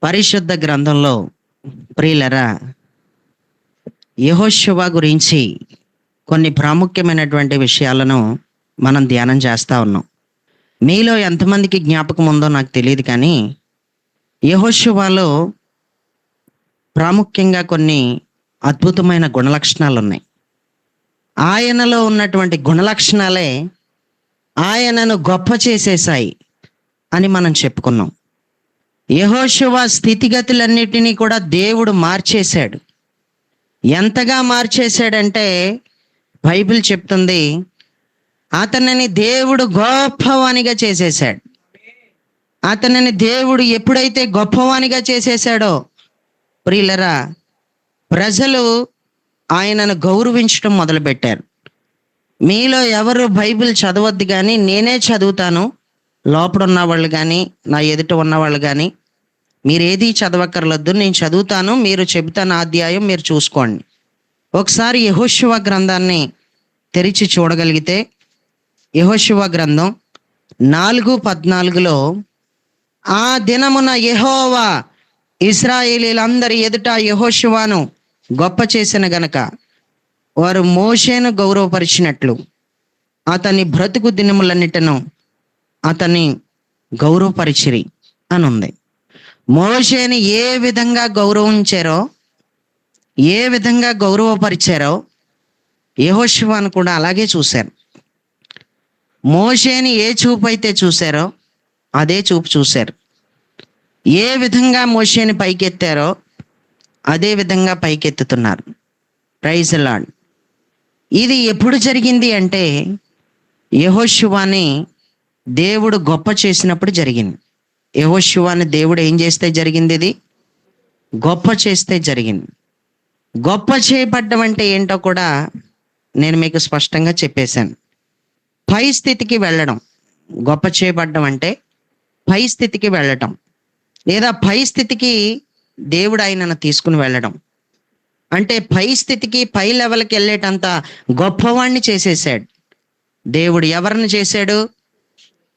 పరిశుద్ధ గ్రంథంలో ప్రియులరా, యెహోషువ గురించి కొన్ని ప్రాముఖ్యమైనటువంటి విషయాలను మనం ధ్యానం చేస్తా ఉన్నాం. మీలో ఎంతమందికి జ్ఞాపకం ఉందో నాకు తెలియదు, కానీ యెహోషువలో ప్రాముఖ్యంగా కొన్ని అద్భుతమైన గుణలక్షణాలు ఉన్నాయి. ఆయనలో ఉన్నటువంటి గుణలక్షణాలే ఆయనను గొప్ప చేసేసాయి అని మనం చెప్పుకున్నాం. యెహోషువ స్థితిగతులన్నిటినీ కూడా దేవుడు మార్చేశాడు. ఎంతగా మార్చేశాడంటే బైబిల్ చెప్తుంది, అతనిని దేవుడు గొప్పవానిగా చేసేశాడు. అతనిని దేవుడు ఎప్పుడైతే గొప్పవానిగా చేసేశాడో ప్రియులరా, ప్రజలు ఆయనను గౌరవించడం మొదలుపెట్టారు. మీలో ఎవరు బైబిల్ చదవద్దు, కానీ నేనే చదువుతాను. లోపల ఉన్నవాళ్ళు కానీ నా ఎదుట ఉన్నవాళ్ళు కానీ మీరు ఏది చదవక్కర్లొద్దు, నేను చదువుతాను, మీరు చెబుతాను అధ్యాయం, మీరు చూసుకోండి. ఒకసారి యెహోషువ గ్రంథాన్ని తెరిచి చూడగలిగితే, యెహోషువ గ్రంథం 4:14 ఆ దినమున యెహోవా ఇశ్రాయేలీయులందరి ఎదుట యెహోషువను గొప్ప చేసిన గనక వారు మోషేను గౌరవపరిచినట్లు అతని బ్రతుకు దినములన్నిటను అతన్ని గౌరవపరిచిరి అని ఉంది. మోషేని ఏ విధంగా గౌరవించారో, ఏ విధంగా గౌరవపరిచారో యెహోషువను కూడా అలాగే చూశారు. మోషేని ఏ చూపు అయితే చూశారో అదే చూపు చూశారు. ఏ విధంగా మోషేని పైకెత్తారో అదే విధంగా పైకెత్తుతున్నారు. Praise the lord. ఇది ఎప్పుడు జరిగింది అంటే యెహోషువని దేవుడు గొప్ప చేసినప్పుడు జరిగింది. యెహోషువని దేవుడు ఏం చేస్తే జరిగింది? ఇది గొప్ప చేస్తే జరిగింది. గొప్ప చేయబడ్డం అంటే ఏంటో కూడా నేను మీకు స్పష్టంగా చెప్పేశాను. పై స్థితికి వెళ్ళడం. గొప్ప చేయబడ్డం అంటే పై స్థితికి వెళ్ళటం, లేదా పై స్థితికి దేవుడు ఆయనను తీసుకుని వెళ్ళడం. అంటే పై స్థితికి, పై లెవెల్కి వెళ్ళేటంత గొప్పవాణ్ణి చేసేసాడు దేవుడు. ఎవరిని చేశాడు?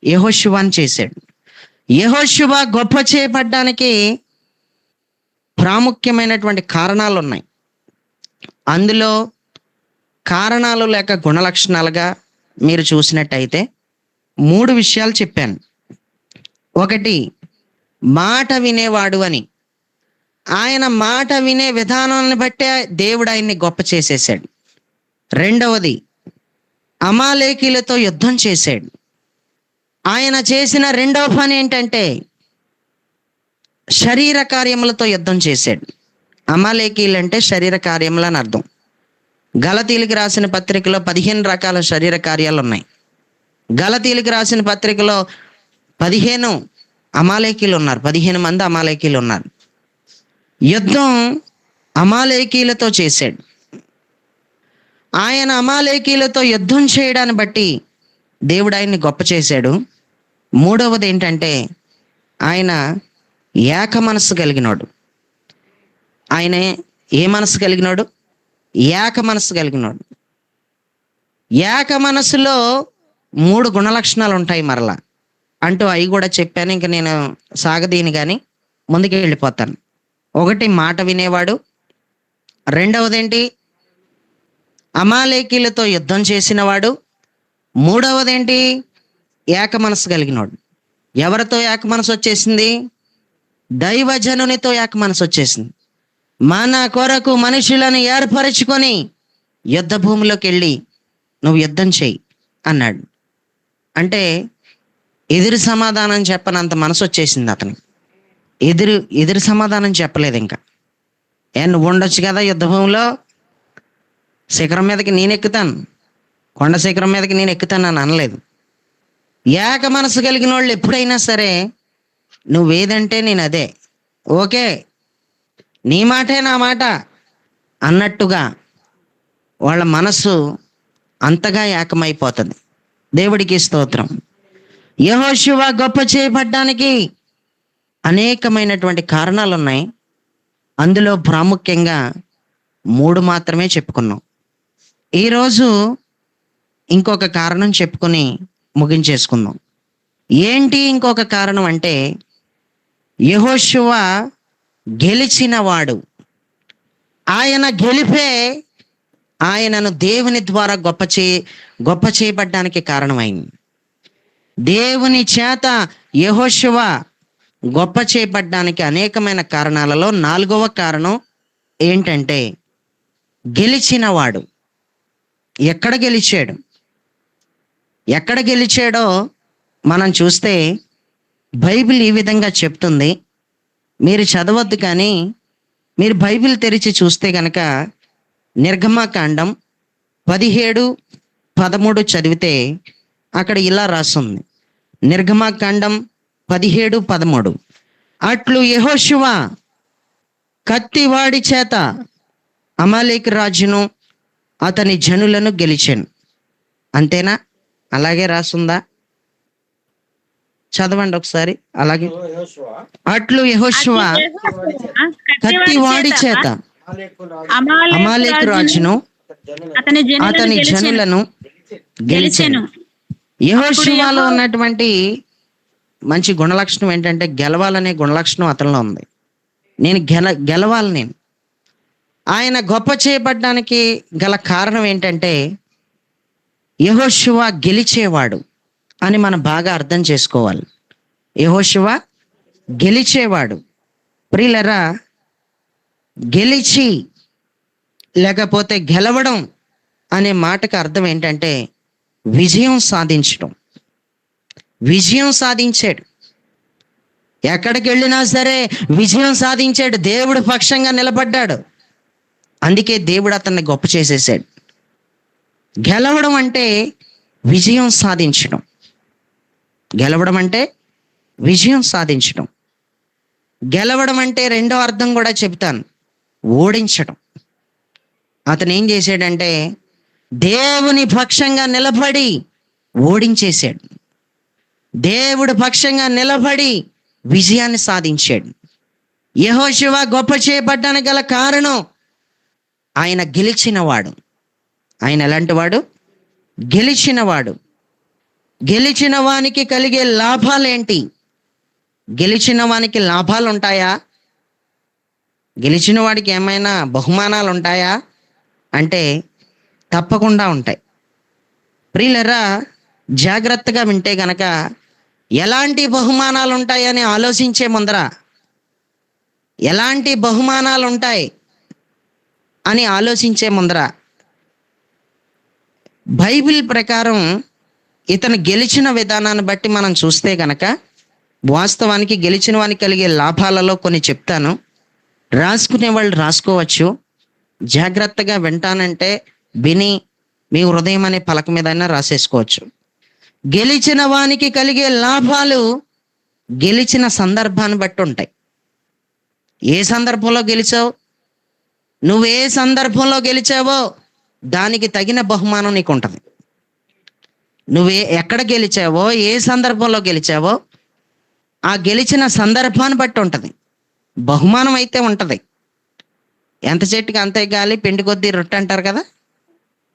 యెహోషువని చేశాడు. యెహోషువ గొప్ప చేయబడ్డానికి ప్రాముఖ్యమైనటువంటి కారణాలు ఉన్నాయి. అందులో కారణాలు లేక గుణలక్షణాలుగా మీరు చూసినట్టయితే 3 విషయాలు చెప్పాను. ఒకటి, మాట వినేవాడు అని. ఆయన మాట వినే విధానాన్ని బట్టే దేవుడు ఆయన్ని గొప్ప చేసేసాడు. రెండవది, అమాలేకీలతో యుద్ధం చేశాడు. ఆయన చేసిన రెండవ పని ఏంటంటే శరీర కార్యములతో యుద్ధం చేశాడు. అమాలేకీలు అంటే శరీర కార్యములు అని అర్థం. గలతీయులకు రాసిన పత్రికలో 15 రకాల శరీర కార్యాలు ఉన్నాయి. గలతీయులకు రాసిన పత్రికలో 15 అమాలేకీలు ఉన్నారు. 15 మంది అమాలేకీలు ఉన్నారు. యుద్ధం అమాలేకీలతో చేశాడు. ఆయన అమాలేకీలతో యుద్ధం చేయడాన్ని బట్టి దేవుడు ఆయన్ని గొప్ప చేశాడు. మూడవది ఏంటంటే ఆయన ఏక మనస్సు కలిగినాడు. ఆయన ఏ మనస్సు కలిగినాడు? ఏక మనస్సు కలిగినాడు. ఏక మనస్సులో 3 గుణలక్షణాలు ఉంటాయి. మరలా అంటూ అవి కూడా చెప్పాను. ఇంక నేను సాగదీని కానీ ముందుకు వెళ్ళిపోతాను. ఒకటి, మాట వినేవాడు. రెండవది ఏంటి? అమాలేకీలతో యుద్ధం చేసినవాడు. మూడవది ఏంటి? ఏక మనసు కలిగినవాడు. ఎవరితో ఏక మనసు వచ్చేసింది? దైవజనునితో ఏక మనసు వచ్చేసింది. మన కొరకు మనుషులను ఏర్పరచుకొని యుద్ధ భూమిలోకి వెళ్ళి నువ్వు యుద్ధం చెయ్యి అన్నాడు. అంటే ఎదురు సమాధానం చెప్పనంత మనసు వచ్చేసింది అతనికి. ఎదురు సమాధానం చెప్పలేదు. ఇంకా నువ్వు ఉండొచ్చు కదా యుద్ధ భూమిలో, శిఖరం మీదకి నేను ఎక్కుతాను, కొండ శిఖరం మీదకి నేను ఎక్కుతాను అని అనలేదు. ఏక మనసు కలిగిన వాళ్ళు ఎప్పుడైనా సరే నువ్వేదంటే నేను అదే, ఓకే, నీ మాటే నా మాట అన్నట్టుగా వాళ్ళ మనసు అంతగా ఏకమైపోతుంది. దేవుడికి స్తోత్రం. యెహోషువ గొప్ప చేయబడ్డానికి అనేకమైనటువంటి కారణాలు ఉన్నాయి. అందులో ప్రాముఖ్యంగా 3 మాత్రమే చెప్పుకున్నాం. ఈరోజు ఇంకొక కారణం చెప్పుకొని ముగించేసుకుందాం. ఏంటి ఇంకొక కారణం అంటే యెహోషువ గెలిచినవాడు. ఆయన గెలిపే ఆయనను దేవుని ద్వారా గొప్ప చేయబడ్డానికి కారణమైంది. దేవుని చేత యెహోషువ గొప్ప చేయబడ్డానికి అనేకమైన కారణాలలో 4వ కారణం ఏంటంటే గెలిచినవాడు. ఎక్కడ గెలిచాడు? ఎక్కడ గెలిచాడో మనం చూస్తే బైబిల్ ఈ విధంగా చెప్తుంది. మీరు చదవద్దు, కానీ మీరు బైబిల్ తెరిచి చూస్తే కనుక నిర్గమకాండం 17:13 చదివితే అక్కడ ఇలా రాస్తుంది. నిర్గమకాండం 17:13, అట్లు యెహోషువ కత్తివాడి చేత అమాలేకు రాజును అతని జనులను గెలిచాను. అంతేనా? అలాగే రాసుందా? చదవండి ఒకసారి. అలాగే, అట్లు యెహోషువ కత్తివాడి చేత అమాలేకు రాజును అతని జనులను గెలిచాను. యెహోషువలో ఉన్నటువంటి మంచి గుణలక్షణం ఏంటంటే గెలవాలనే గుణలక్షణం అతనిలో ఉంది. నేను గెలవాలి. నేను ఆయన గొప్ప చేయబడ్డానికి గల కారణం ఏంటంటే యెహోషువ గెలిచేవాడు అని మనం బాగా అర్థం చేసుకోవాలి. యెహోషువ గెలిచేవాడు. ప్రియులరా, గెలిచి లేకపోతే గెలవడం అనే మాటకు అర్థం ఏంటంటే విజయం సాధించడం. విజయం సాధించాడు. ఎక్కడికి వెళ్ళినా సరే విజయం సాధించాడు. దేవుడు పక్షంగా నిలబడ్డాడు. అందుకే దేవుడు అతన్ని గొప్ప చేసేసాడు. గెలవడం అంటే విజయం సాధించడం. గెలవడం అంటే విజయం సాధించడం. గెలవడం అంటే రెండో అర్థం కూడా చెప్తాను, ఓడించడం. అతను ఏం చేశాడంటే దేవుని పక్షంగా నిలబడి ఓడించేశాడు. దేవుడు పక్షంగా నిలబడి విజయాన్ని సాధించాడు. యెహోషువ గొప్ప చేయబడ్డానికి గల కారణం ఆయన గెలిచినవాడు. ఆయన ఎలాంటి వాడు? గెలిచినవాడు. గెలిచిన వానికి కలిగే లాభాలేంటి? గెలిచిన వానికి లాభాలు ఉంటాయా? గెలిచిన వాడికి ఏమైనా బహుమానాలు ఉంటాయా అంటే తప్పకుండా ఉంటాయి. ప్రియులరా, జాగ్రత్తగా వింటే గనక ఎలాంటి బహుమానాలు ఉంటాయని ఆలోచించే ముందర ఎలాంటి బహుమానాలు ఉంటాయి అని ఆలోచించే ముందర బైబిల్ ప్రకారం ఇతను గెలిచిన విధానాన్ని బట్టి మనం చూస్తే గనక వాస్తవానికి గెలిచిన వానికి కలిగే లాభాలలో కొన్ని చెప్తాను. రాసుకునే వాళ్ళు రాసుకోవచ్చు. జాగ్రత్తగా వింటానంటే విని మీ హృదయం అనే పలక మీద అయినా రాసేసుకోవచ్చు. గెలిచిన వానికి కలిగే లాభాలు గెలిచిన సందర్భాన్ని బట్టి ఉంటాయి. ఏ సందర్భంలో గెలిచావు, నువ్వు ఏ సందర్భంలో గెలిచావో దానికి తగిన బహుమానం నీకు ఉంటుంది. ఎక్కడ గెలిచావో, ఏ సందర్భంలో గెలిచావో ఆ గెలిచిన సందర్భాన్ని బట్టి ఉంటుంది. బహుమానం అయితే ఉంటుంది. ఎంత చెట్టుకి అంతే గాలి, పిండి కొద్దీ రొట్టె అంటారు కదా.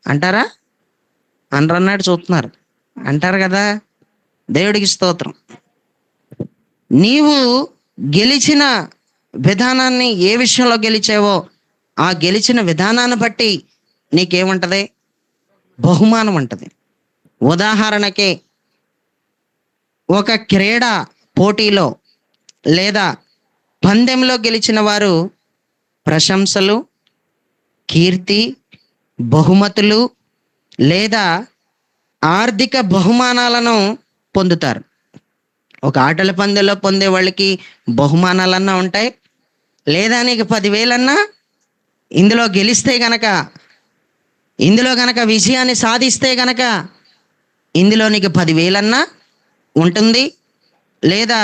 అంటారా? అనరన్నాడు చూస్తున్నారు. అంటారు కదా. దేవుడికి స్తోత్రం. నీవు గెలిచిన విధానాన్ని, ఏ విషయంలో గెలిచావో ఆ గెలిచిన విధానాన్ని బట్టి నీకేముంటది? బహుమానం ఉంటుంది. ఉదాహరణకి ఒక క్రీడా పోటీలో లేదా పందెంలో గెలిచిన వారు ప్రశంసలు, కీర్తి, బహుమతులు లేదా ఆర్థిక బహుమానాలను పొందుతారు. ఒక ఆటల పందెంలో పొందే వాళ్ళకి బహుమానాలన్నా ఉంటాయి, లేదా నీకు 10,000 ఇందులో గెలిస్తే గనక, ఇందులో గనక విజయాన్ని సాధిస్తే గనక ఇందులో నీకు 10,000 ఉంటుంది, లేదా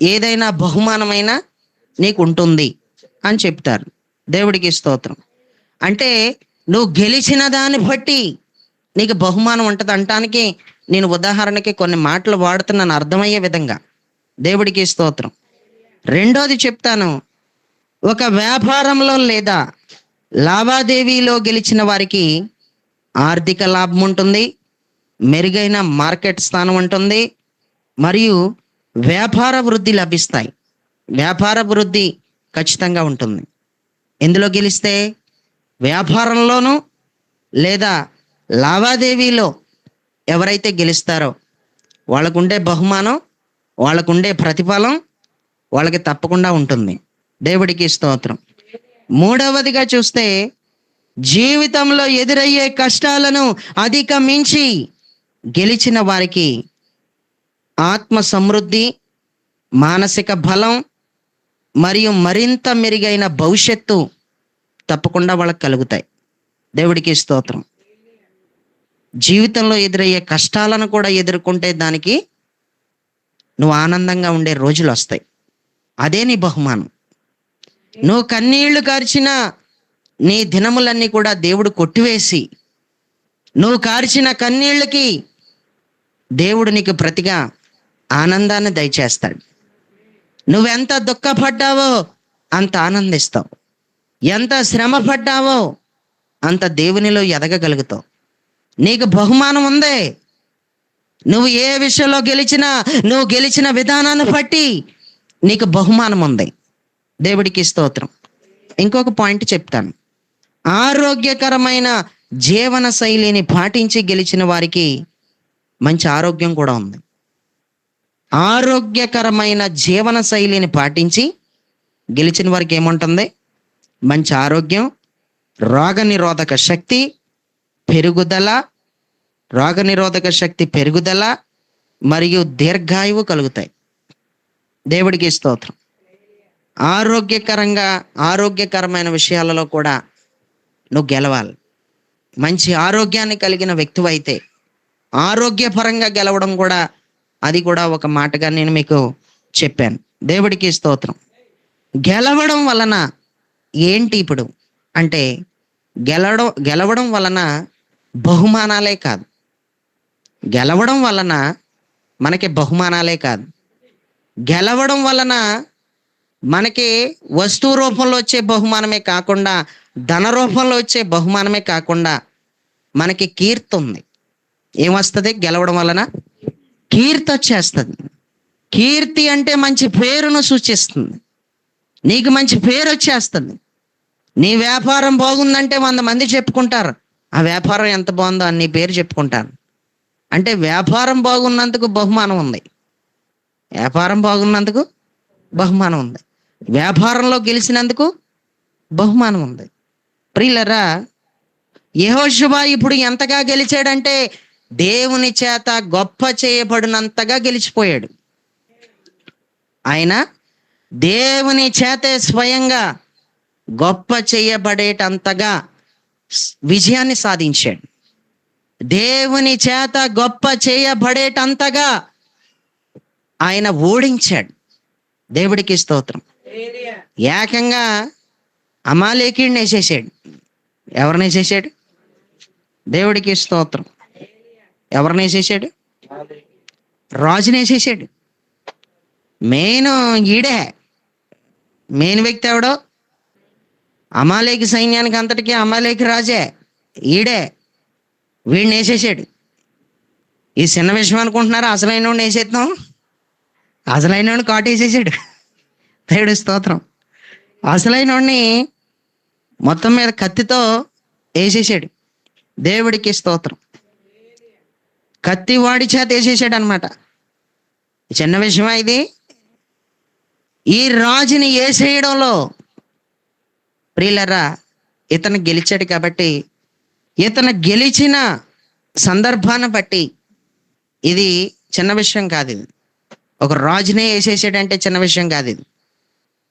ఏదైనా బహుమానమైన నీకు ఉంటుంది అని చెప్తారు. దేవుడికి స్తోత్రం. అంటే నువ్వు గెలిచిన దాన్ని బట్టి నీకు బహుమానం ఉంటుంది అంటానికి నేను ఉదాహరణకి కొన్ని మాటలు వాడుతున్నాను అర్థమయ్యే విధంగా. దేవుడికి స్తోత్రం. రెండోది చెప్తాను. ఒక వ్యాపారంలో లేదా లావాదేవీలో గెలిచిన వారికి ఆర్థిక లాభం ఉంటుంది, మెరుగైన మార్కెట్ స్థానం ఉంటుంది, మరియు వ్యాపార వృద్ధి లభిస్తాయి. వ్యాపార వృద్ధి ఖచ్చితంగా ఉంటుంది. ఎందులో గెలిస్తే? వ్యాపారంలోనూ లేదా లావాదేవీలో ఎవరైతే గెలుస్తారో వాళ్ళకుండే బహుమానం, వాళ్ళకుండే ప్రతిఫలం వాళ్ళకి తప్పకుండా ఉంటుంది. దేవుడికి స్తోత్రం. మూడవదిగా చూస్తే, జీవితంలో ఎదురయ్యే కష్టాలను అధిగమించి గెలిచిన వారికి ఆత్మ సమృద్ధి, మానసిక బలం మరియు మరింత మెరుగైన భవిష్యత్తు తప్పకుండా వాళ్ళకి కలుగుతాయి. దేవుడికి స్తోత్రం. జీవితంలో ఎదురయ్యే కష్టాలను కూడా ఎదుర్కొంటే దానికి నువ్వు ఆనందంగా ఉండే రోజులు వస్తాయి. అదే నీ బహుమానం. నువ్వు కన్నీళ్లు కార్చిన నీ దినములన్నీ కూడా దేవుడు కొట్టివేసి, నువ్వు కార్చిన కన్నీళ్ళకి దేవుడు నీకు ప్రతిగా ఆనందాన్ని దయచేస్తాడు. నువ్వెంత దుఃఖపడ్డావో అంత ఆనందిస్తావు. ఎంత శ్రమ పడ్డావో అంత దేవునిలో ఎదగగలుగుతావు. నీకు బహుమానం ఉంది. నువ్వు ఏ విషయంలో గెలిచినా, నువ్వు గెలిచిన విధానాన్ని బట్టి నీకు బహుమానం ఉంది. దేవుడికి స్తోత్రం. ఇంకొక పాయింట్ చెప్తాను. ఆరోగ్యకరమైన జీవన శైలిని పాటించి గెలిచిన వారికి మంచి ఆరోగ్యం కూడా ఉంది. ఆరోగ్యకరమైన జీవన శైలిని పాటించి గెలిచిన వారికి ఏముంటుంది? మంచి ఆరోగ్యం, రోగనిరోధక శక్తి పెరుగుదల, రోగనిరోధక శక్తి పెరుగుదల మరియు దీర్ఘాయువు కలుగుతాయి. దేవుడికి స్తోత్రం. ఆరోగ్యకరమైన విషయాలలో కూడా నువ్వు గెలవాలి. మంచి ఆరోగ్యాన్ని కలిగిన వ్యక్తివైతే ఆరోగ్యపరంగా గెలవడం కూడా, అది కూడా ఒక మాటగా నేను మీకు చెప్పాను. దేవుడికి స్తోత్రం. గెలవడం వలన ఏంటి ఇప్పుడు అంటే, గెలవడం వలన బహుమానాలే కాదు, గెలవడం వలన మనకి బహుమానాలే కాదు, గెలవడం వలన మనకి వస్తువు రూపంలో వచ్చే బహుమానమే కాకుండా, ధన రూపంలో వచ్చే బహుమానమే కాకుండా మనకి కీర్తి ఉంది. ఏమొస్తుంది గెలవడం వలన? కీర్తి వచ్చేస్తుంది. కీర్తి అంటే మంచి పేరును సూచిస్తుంది. నీకు మంచి పేరు వచ్చేస్తుంది. నీ వ్యాపారం బాగుందంటే 100 మంది చెప్పుకుంటారు, ఆ వ్యాపారం ఎంత బాగుందో అని నీ పేరు చెప్పుకుంటారు. అంటే వ్యాపారం బాగున్నందుకు బహుమానం ఉంది. వ్యాపారం బాగున్నందుకు బహుమానం ఉంది. వ్యాపారంలో గెలిచినందుకు బహుమానం ఉంది. ప్రియులరా, యెహోషువ ఇప్పుడు ఎంతగా గెలిచాడంటే దేవుని చేత గొప్ప చేయబడినంతగా గెలిచిపోయాడు. ఆయన దేవుని చేతే స్వయంగా గొప్ప చేయబడేటంతగా విజయాన్ని సాధించాడు. దేవుని చేత గొప్ప చేయబడేటంతగా ఆయన ఓడించాడు. దేవుడికి స్తోత్రం. ఏకంగా అమాలేకీయుడిని వేసేసాడు. ఎవరిని వేసేసాడు? దేవుడికి స్తోత్రం. ఎవరిని వేసేసాడు? రాజుని వేసేసాడు. ఈడే మెయిన్ వ్యక్తి ఎవడో? అమాలేకి సైన్యానికి అంతటికీ అమాలేకి రాజే ఈడే. వీడిని వేసేసాడు. ఈ చిన్న విషయం అనుకుంటున్నారా? అసలైన వాడిని వేసేద్దాం. అసలైన వాడిని కాటు వేసేసాడు. దేవుడి స్తోత్రం. అసలైన వాడిని మొత్తం మీద కత్తితో వేసేసాడు. దేవుడికి స్తోత్రం. కత్తి వాడి చేత వేసేసాడు అనమాట. చిన్న విషయమా ఇది? ఈ రాజుని వేసేయడంలో ప్రియులరా, ఇతను గెలిచాడు కాబట్టి, ఇతను గెలిచిన సందర్భాన్ని బట్టి ఇది చిన్న విషయం కాదు. ఇది ఒక రాజునే వేసేసాడంటే చిన్న విషయం కాదు ఇది.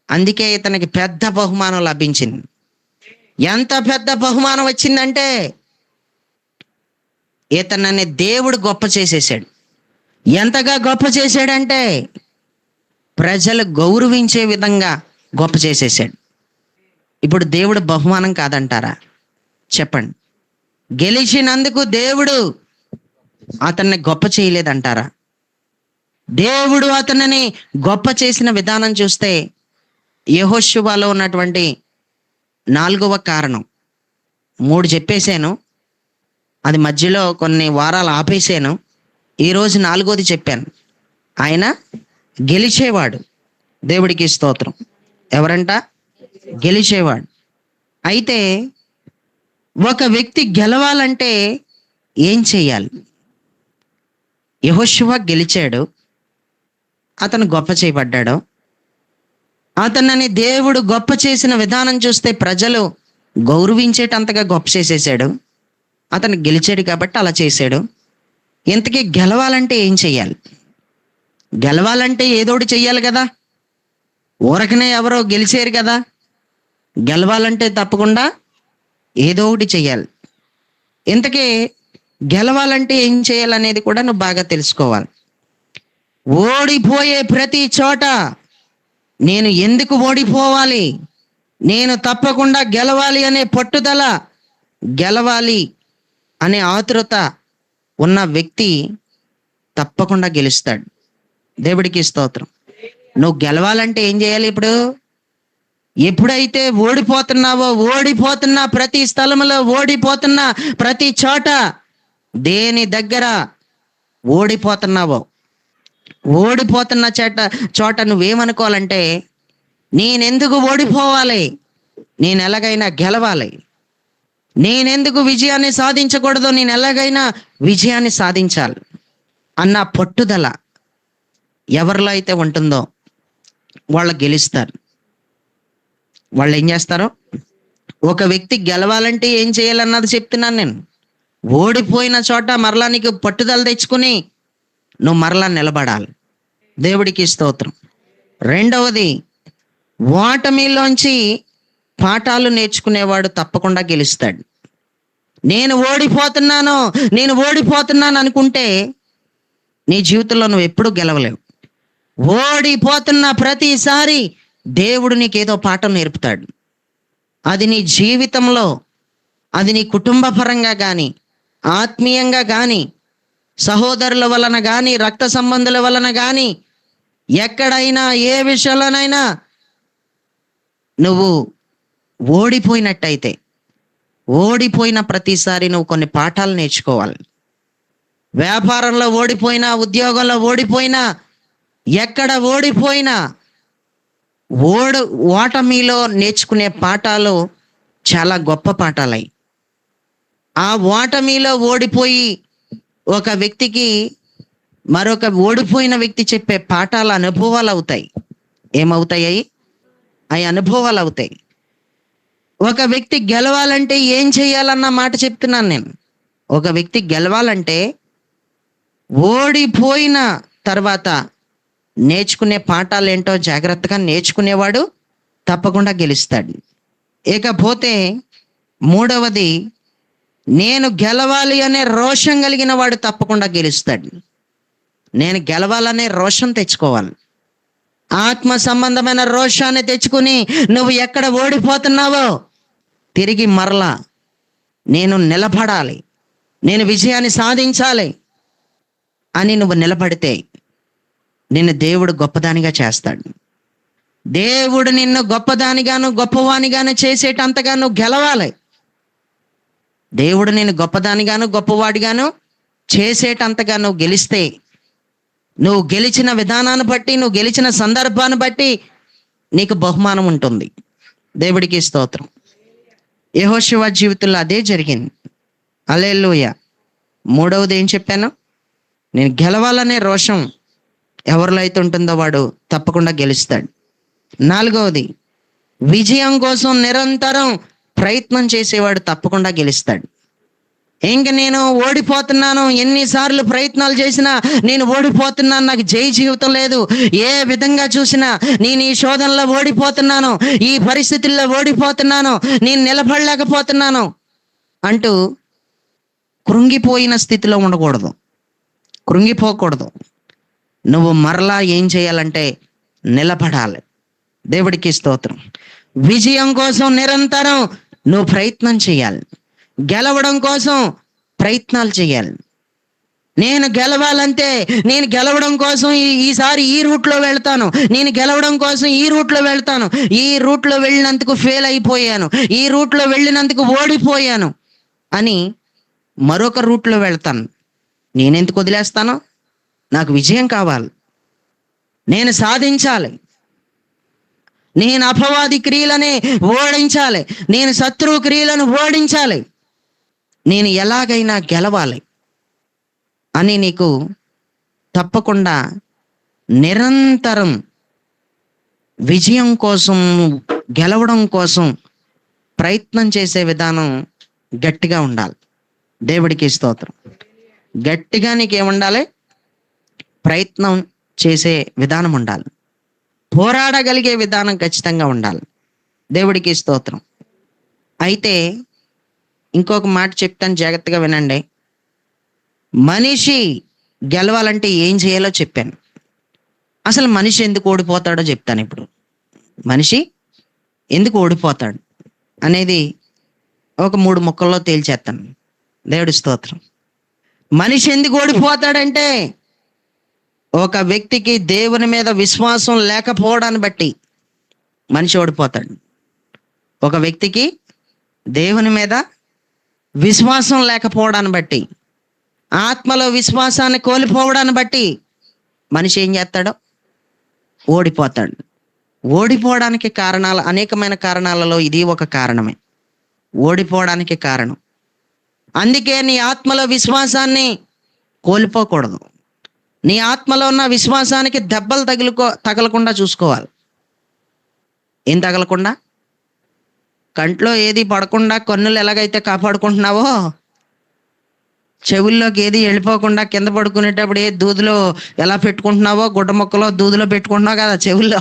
అందుకే ఇతనికి పెద్ద బహుమానం లభించింది. ఎంత పెద్ద బహుమానం వచ్చిందంటే, ఇతనని దేవుడు గొప్ప చేసేసాడు. ఎంతగా గొప్ప చేశాడంటే ప్రజలు గౌరవించే విధంగా గొప్ప చేసేసాడు. ఇప్పుడు దేవుడు బహుమానం కాదంటారా? చెప్పండి. గెలిచినందుకు దేవుడు అతన్ని గొప్ప చేయలేదంటారా? దేవుడు అతనిని గొప్ప చేసిన విధానం చూస్తే యెహోషువలో ఉన్నటువంటి 4వ కారణం 3 చెప్పేశాను. అది మధ్యలో కొన్ని వారాలు ఆపేసాను. ఈరోజు 4వది చెప్పాను. ఆయన గెలిచేవాడు. దేవుడికి స్తోత్రం. ఎవరంట? గెలిచేవాడు. అయితే ఒక వ్యక్తి గెలవాలంటే ఏం చెయ్యాలి? యెహోషువ గెలిచాడు. అతను గొప్ప చేయబడ్డాడు. అతనని దేవుడు గొప్ప చేసిన విధానం చూస్తే ప్రజలు గౌరవించేటంతగా గొప్ప చేసేసాడు. అతను గెలిచాడు కాబట్టి అలా చేశాడు. ఇంతకీ గెలవాలంటే ఏం చెయ్యాలి? గెలవాలంటే ఏదోటి చెయ్యాలి కదా. ఊరకనే ఎవరో గెలిచారు కదా. గెలవాలంటే తప్పకుండా ఏదో ఒకటి చెయ్యాలి. ఇంతకీ గెలవాలంటే ఏం చేయాలనేది కూడా నువ్వు బాగా తెలుసుకోవాలి. ఓడిపోయే ప్రతి చోట నేను ఎందుకు ఓడిపోవాలి, నేను తప్పకుండా గెలవాలి అనే పట్టుదల, గెలవాలి అనే ఆతురత ఉన్న వ్యక్తి తప్పకుండా గెలుస్తాడు. దేవుడికి స్తోత్రం. నువ్వు గెలవాలంటే ఏం చేయాలి? ఎప్పుడైతే ఓడిపోతున్నా ప్రతి స్థలంలో, ఓడిపోతున్నా ప్రతి చోట, దేని దగ్గర ఓడిపోతున్నావో, ఓడిపోతున్న చోట నువ్వేమనుకోవాలంటే, నేనెందుకు ఓడిపోవాలి, నేను ఎలాగైనా గెలవాలి, నేనెందుకు విజయాన్ని సాధించకూడదు, నేను ఎలాగైనా విజయాన్ని సాధించాలి అన్న పట్టుదల ఎవరిలో అయితే ఉంటుందో వాళ్ళు గెలుస్తారు. వాళ్ళు ఏం చేస్తారో, ఒక వ్యక్తి గెలవాలంటే ఏం చేయాలన్నది చెప్తున్నాను నేను. ఓడిపోయిన చోట మరలా నీకు పట్టుదల తెచ్చుకుని నువ్వు మరలా నిలబడాలి. దేవుడికి స్తోత్రం. రెండవది, ఓటమిలోంచి పాఠాలు నేర్చుకునేవాడు తప్పకుండా గెలుస్తాడు. నేను ఓడిపోతున్నాను అనుకుంటే నీ జీవితంలో నువ్వు ఎప్పుడూ గెలవలేవు. ఓడిపోతున్న ప్రతిసారి దేవుడు నీకేదో పాఠం నేర్పుతాడు. అది నీ జీవితంలో, అది నీ కుటుంబ పరంగా కానీ, ఆత్మీయంగా కానీ, సహోదరుల వలన కానీ, రక్త సంబంధుల వలన కానీ, ఎక్కడైనా ఏ విషయంలోనైనా నువ్వు ఓడిపోయినట్టయితే, ఓడిపోయిన ప్రతిసారి నువ్వు కొన్ని పాఠాలు నేర్చుకోవాలి. వ్యాపారంలో ఓడిపోయినా, ఉద్యోగంలో ఓడిపోయినా, ఎక్కడ ఓడిపోయినా ఓటమిలో నేర్చుకునే పాఠాలు చాలా గొప్ప పాఠాలై. ఆ ఓటమిలో ఓడిపోయి ఒక వ్యక్తికి మరొక ఓడిపోయిన వ్యక్తి చెప్పే పాఠాల అనుభవాలు అవుతాయి. ఏమవుతాయి? అవి అనుభవాలు అవుతాయి. ఒక వ్యక్తి గెలవాలంటే ఏం చేయాలన్న మాట చెప్తున్నాను నేను. ఒక వ్యక్తి గెలవాలంటే ఓడిపోయిన తర్వాత నేర్చుకునే పాఠాలు ఏంటో జాగ్రత్తగా నేర్చుకునేవాడు తప్పకుండా గెలుస్తాడు. ఇకపోతే మూడవది, నేను గెలవాలి అనే రోషం కలిగిన వాడు తప్పకుండా గెలుస్తాడు. నేను గెలవాలనే రోషం తెచ్చుకోవాలి. ఆత్మ సంబంధమైన రోషాన్ని తెచ్చుకుని నువ్వు ఎక్కడ ఓడిపోతున్నావో తిరిగి మరలా నేను నిలబడాలి, నేను విజయాన్ని సాధించాలి అని నువ్వు నిలబడితే నిన్ను దేవుడు గొప్పదానిగా చేస్తాడు. దేవుడు నిన్ను గొప్పదానిగాను గొప్పవానిగాను చేసేటంతగా నువ్వు గెలవాలి. దేవుడు నిన్ను గొప్పదానిగాను గొప్పవాడిగాను చేసేటంతగా నువ్వు గెలిస్తే, నువ్వు గెలిచిన విధానాన్ని బట్టి, నువ్వు గెలిచిన సందర్భాన్ని బట్టి నీకు బహుమానం ఉంటుంది. దేవుడికి స్తోత్రం. యెహోషువ జీవితంలో అదే జరిగింది. హల్లెలూయా. మూడవది ఏం చెప్పాను? నేను గెలవాలనే రోషం ఎవరిలో అయితే ఉంటుందో వాడు తప్పకుండా గెలుస్తాడు. నాలుగవది, విజయం కోసం నిరంతరం ప్రయత్నం చేసేవాడు తప్పకుండా గెలుస్తాడు. ఇంక నేను ఓడిపోతున్నాను, ఎన్నిసార్లు ప్రయత్నాలు చేసినా నేను ఓడిపోతున్నాను, నాకు జై జీవితం లేదు, ఏ విధంగా చూసినా నేను ఈ శోధనలో ఓడిపోతున్నాను, ఈ పరిస్థితుల్లో ఓడిపోతున్నాను, నేను నిలబడలేకపోతున్నాను అంటూ కృంగిపోయిన స్థితిలో ఉండకూడదు, కృంగిపోకూడదు. నువ్వు మరలా ఏం చేయాలంటే నిలబడాలి. దేవుడికి స్తోత్రం. విజయం కోసం నిరంతరం నువ్వు ప్రయత్నం చేయాలి. గెలవడం కోసం ప్రయత్నాలు చేయాలి. నేను గెలవాలంటే నేను గెలవడం కోసం ఈసారి ఈ రూట్లో వెళ్తాను, నేను గెలవడం కోసం ఈ రూట్లో వెళ్తాను, ఈ రూట్లో వెళ్ళినందుకు ఫెయిల్ అయిపోయాను, ఈ రూట్లో వెళ్ళినందుకు ఓడిపోయాను అని మరొక రూట్లో వెళ్తాను. నేనెందుకు వదిలేస్తాను? నాకు విజయం కావాలి, నేను సాధించాలి. నేను అపవాది క్రియలని ఓడించాలి, నేను శత్రువు క్రియలను ఓడించాలి, నేను ఎలాగైనా గెలవాలి అని నీకు తప్పకుండా నిరంతరం విజయం కోసం, గెలవడం కోసం ప్రయత్నం చేసే విధానం గట్టిగా ఉండాలి. దేవుడికి స్తోత్రం. గట్టిగా నీకేముండాలి? ప్రయత్నం చేసే విధానం ఉండాలి, పోరాడగలిగే విధానం ఖచ్చితంగా ఉండాలి. దేవుడికి స్తోత్రం. అయితే ఇంకొక మాట చెప్తాను, జాగ్రత్తగా వినండి. మనిషి గెలవాలంటే ఏం చేయాలో చెప్పాను. అసలు మనిషి ఎందుకు ఓడిపోతాడో చెప్తాను ఇప్పుడు. మనిషి ఎందుకు ఓడిపోతాడు అనేది ఒక 3 ముక్కల్లో తేల్చేస్తాను. దేవుడి స్తోత్రం. మనిషి ఎందుకు ఓడిపోతాడంటే, ఒక వ్యక్తికి దేవుని మీద విశ్వాసం లేకపోవడాన్ని బట్టి మనిషి ఓడిపోతాడు. ఒక వ్యక్తికి దేవుని మీద విశ్వాసం లేకపోవడాన్ని బట్టి, ఆత్మలో విశ్వాసాన్ని కోల్పోవడాన్ని బట్టి మనిషి ఏం చేస్తాడో ఓడిపోతాడు. ఓడిపోవడానికి కారణాలు, అనేకమైన కారణాలలో ఇది ఒక కారణమే. ఓడిపోవడానికి కారణం. అందుకే నీ ఆత్మలో విశ్వాసాన్ని కోల్పోకూడదు. నీ ఆత్మలో ఉన్న విశ్వాసానికి దెబ్బలు తగలకుండా చూసుకోవాలి. ఏం తగలకుండా? కంట్లో ఏది పడకుండా కన్నులు ఎలాగైతే కాపాడుకుంటున్నావో, చెవుల్లోకి ఏది వెళ్ళిపోకుండా కింద పడుకునేటప్పుడు ఏ దూదిలో ఎలా పెట్టుకుంటున్నావో, గుడ్డ మొక్కలో దూదిలో పెట్టుకుంటున్నావు కదా చెవుల్లో,